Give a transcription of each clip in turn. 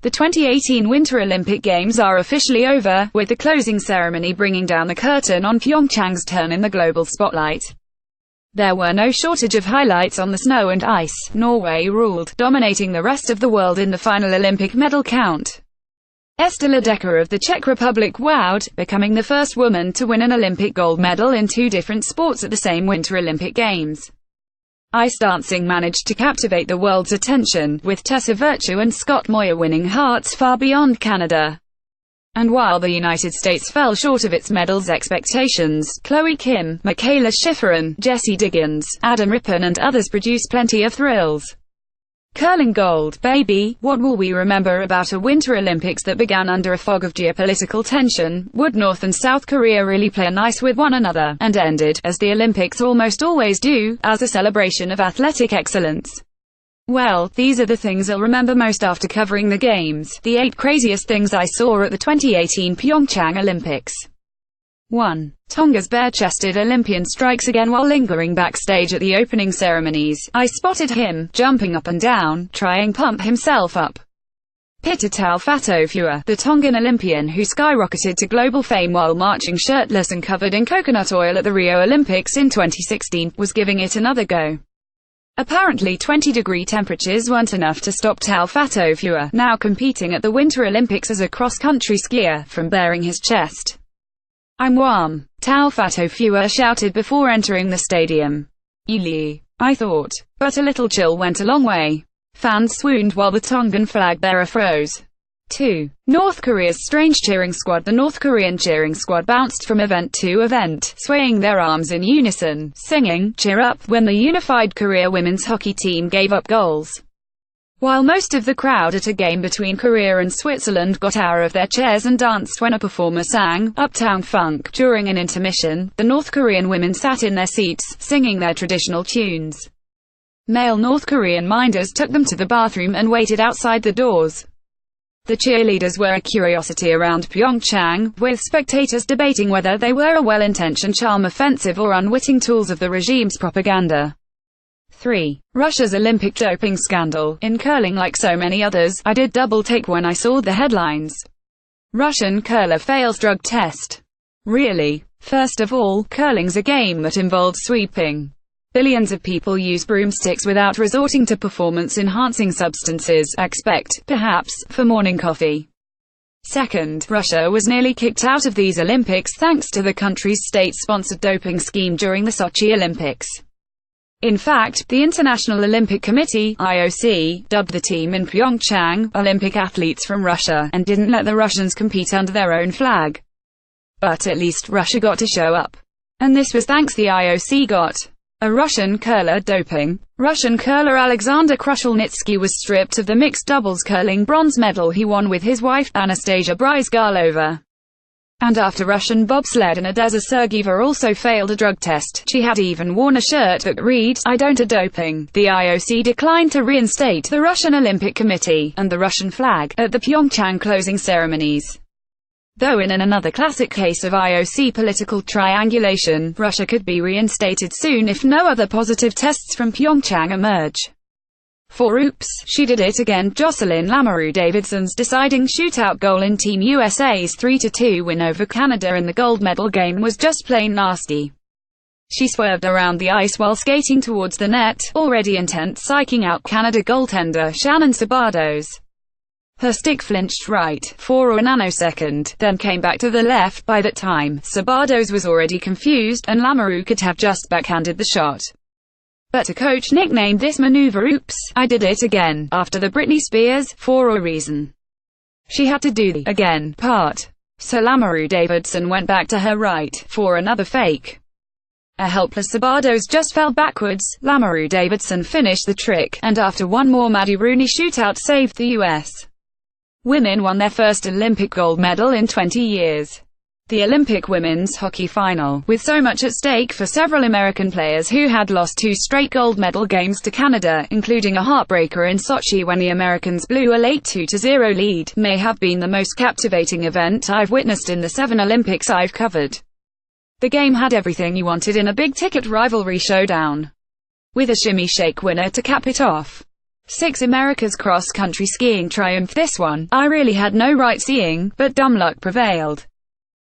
The 2018 Winter Olympic Games are officially over, with the closing ceremony bringing down the curtain on PyeongChang's turn in the global spotlight. There were no shortage of highlights on the snow and ice. Norway ruled, dominating the rest of the world in the final Olympic medal count. Ester Ledecka of the Czech Republic wowed, becoming the first woman to win an Olympic gold medal in two different sports at the same Winter Olympic Games. Ice dancing managed to captivate the world's attention, with Tessa and Moir winning hearts far beyond Canada. And while the United States fell short of its medals expectations, Chloe Kim, Mikaela Shiffrin, Diggins, Rippon and others produced plenty of thrills. Curling gold, baby. What will we remember about a Winter Olympics that began under a fog of geopolitical tension? Would North and South Korea really play nice with one another, and ended, as the Olympics almost always do, as a celebration of athletic excellence? Well, these are the things I'll remember most after covering the Games. The 8 craziest things I saw at the 2018 PyeongChang Olympics. 1. Tonga's bare-chested Olympian strikes again while lingering backstage at the opening ceremonies. I spotted him, jumping up and down, trying pump himself up. Pitao Fatofua, the Tongan Olympian who skyrocketed to global fame while marching shirtless and covered in coconut oil at the Rio Olympics in 2016, was giving it another go. Apparently 20-degree temperatures weren't enough to stop Tao Fatofua, now competing at the Winter Olympics as a cross-country skier, from baring his chest. "I'm warm," Tao Fatofua shouted before entering the stadium. "Eely," I thought. But a little chill went a long way. Fans swooned while the Tongan flag bearer froze. 2. North Korea's strange cheering squad. The North Korean cheering squad bounced from event to event, swaying their arms in unison, singing, "Cheer up," when the unified Korea women's hockey team gave up goals. While most of the crowd at a game between Korea and Switzerland got out of their chairs and danced when a performer sang Uptown Funk during an intermission, the North Korean women sat in their seats, singing their traditional tunes. Male North Korean minders took them to the bathroom and waited outside the doors. The cheerleaders were a curiosity around PyeongChang, with spectators debating whether they were a well-intentioned charm offensive or unwitting tools of the regime's propaganda. 3. Russia's Olympic doping scandal. In curling, like so many others, I did double-take when I saw the headlines. Russian curler fails drug test. Really? First of all, curling's a game that involves sweeping. Billions of people use broomsticks without resorting to performance-enhancing substances, except, perhaps, for morning coffee. Second, Russia was nearly kicked out of these Olympics thanks to the country's state-sponsored doping scheme during the Sochi Olympics. In fact, the International Olympic Committee, IOC, dubbed the team in PyeongChang Olympic athletes from Russia, and didn't let the Russians compete under their own flag. But at least Russia got to show up. And this was thanks the IOC got a Russian curler doping. Russian curler Alexander Krushelnitsky was stripped of the mixed doubles curling bronze medal he won with his wife, Anastasia Bryzgalova. And after Russian bobsled Nadezhda Sergeeva also failed a drug test, she had even worn a shirt that read, "I don't do doping." The IOC declined to reinstate the Russian Olympic Committee and the Russian flag at the PyeongChang closing ceremonies. Though in another classic case of IOC political triangulation, Russia could be reinstated soon if no other positive tests from PyeongChang emerge. 4. Oops, she did it again. Jocelyn Lamoureux-Davidson's deciding shootout goal in Team USA's 3-2 win over Canada in the gold medal game was just plain nasty. She swerved around the ice while skating towards the net, already intent psyching out Canada goaltender Shannon Sabados. Her stick flinched right, for a nanosecond, then came back to the left. By that time, Sabados was already confused, and Lamoureux could have just backhanded the shot. But a coach nicknamed this maneuver "Oops, I did it again," after the Britney Spears, for a reason. She had to do the "again" part. So Lamoureux-Davidson went back to her right, for another fake. A helpless Sabados just fell backwards. Lamoureux-Davidson finished the trick, and after one more Maddie Rooney shootout saved the U.S. Women won their first Olympic gold medal in 20 years. The Olympic women's hockey final, with so much at stake for several American players who had lost 2 straight gold medal games to Canada, including a heartbreaker in Sochi when the Americans blew a late 2-0 lead, may have been the most captivating event I've witnessed in the 7 Olympics I've covered. The game had everything you wanted in a big-ticket rivalry showdown, with a shimmy-shake winner to cap it off. 6. America's cross-country skiing triumph. This one, I really had no right seeing, but dumb luck prevailed.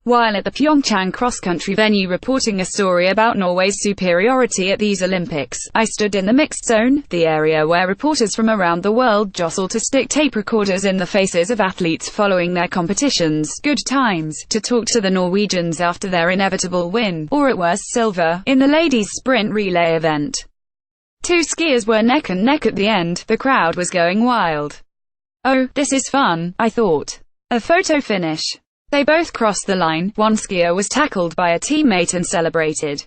While at the PyeongChang cross-country venue reporting a story about Norway's superiority at these Olympics, I stood in the mixed zone, the area where reporters from around the world jostle to stick tape recorders in the faces of athletes following their competitions, good times, to talk to the Norwegians after their inevitable win, or at worst silver, in the ladies' sprint relay event. 2 skiers were neck and neck at the end. The crowd was going wild. Oh, this is fun, I thought. A photo finish. They both crossed the line. One skier was tackled by a teammate and celebrated.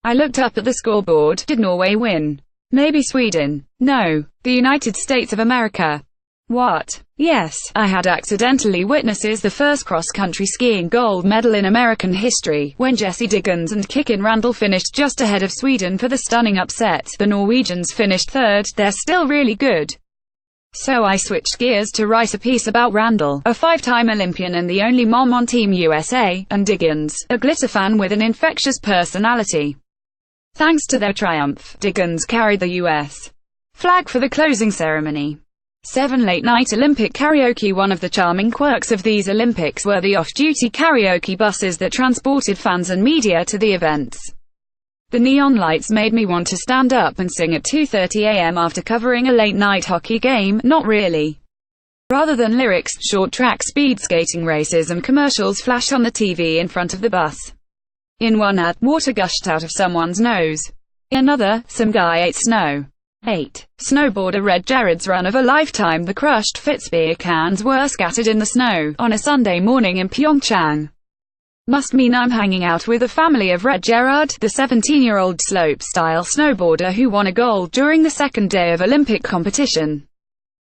I looked up at the scoreboard. Did Norway win? Maybe Sweden. No. The United States of America. What? Yes, I had accidentally witnesses the first cross-country skiing gold medal in American history, when Jessie Diggins and Kikkin Randall finished just ahead of Sweden for the stunning upset. The Norwegians finished third. They're still really good. So I switched gears to write a piece about Randall, a 5-time Olympian and the only mom on Team USA, and Diggins, a glitter fan with an infectious personality. Thanks to their triumph, Diggins carried the U.S. flag for the closing ceremony. 7. Late-night Olympic karaoke. One of the charming quirks of these Olympics were the off-duty karaoke buses that transported fans and media to the events. The neon lights made me want to stand up and sing at 2:30 a.m. after covering a late-night hockey game. Not really. Rather than lyrics, short track speed skating races and commercials flashed on the TV in front of the bus. In one ad, water gushed out of someone's nose. In another, some guy ate snow. 8. Snowboarder Red Jared's run of a lifetime. The crushed Fitz beer cans were scattered in the snow, on a Sunday morning in PyeongChang. Must mean I'm hanging out with the family of Red Gerard, the 17-year-old slope-style snowboarder who won a gold during the second day of Olympic competition.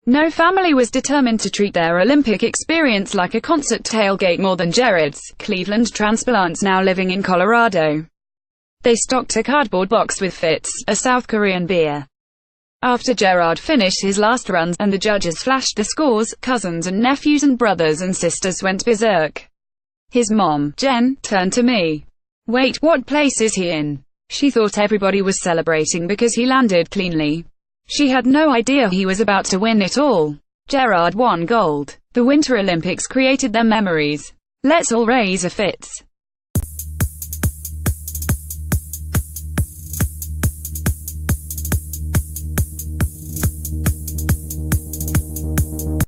No family was determined to treat their Olympic experience like a concert tailgate more than Gerard's. Cleveland transplants now living in Colorado. They stocked a cardboard box with Fitz, a South Korean beer. After Gerard finished his last runs, and the judges flashed the scores, cousins and nephews and brothers and sisters went berserk. His mom, Jen, turned to me. Wait, what place is he in? She thought everybody was celebrating because he landed cleanly. She had no idea he was about to win it all. Gerard won gold. The Winter Olympics created their memories. Let's all raise a Fitz.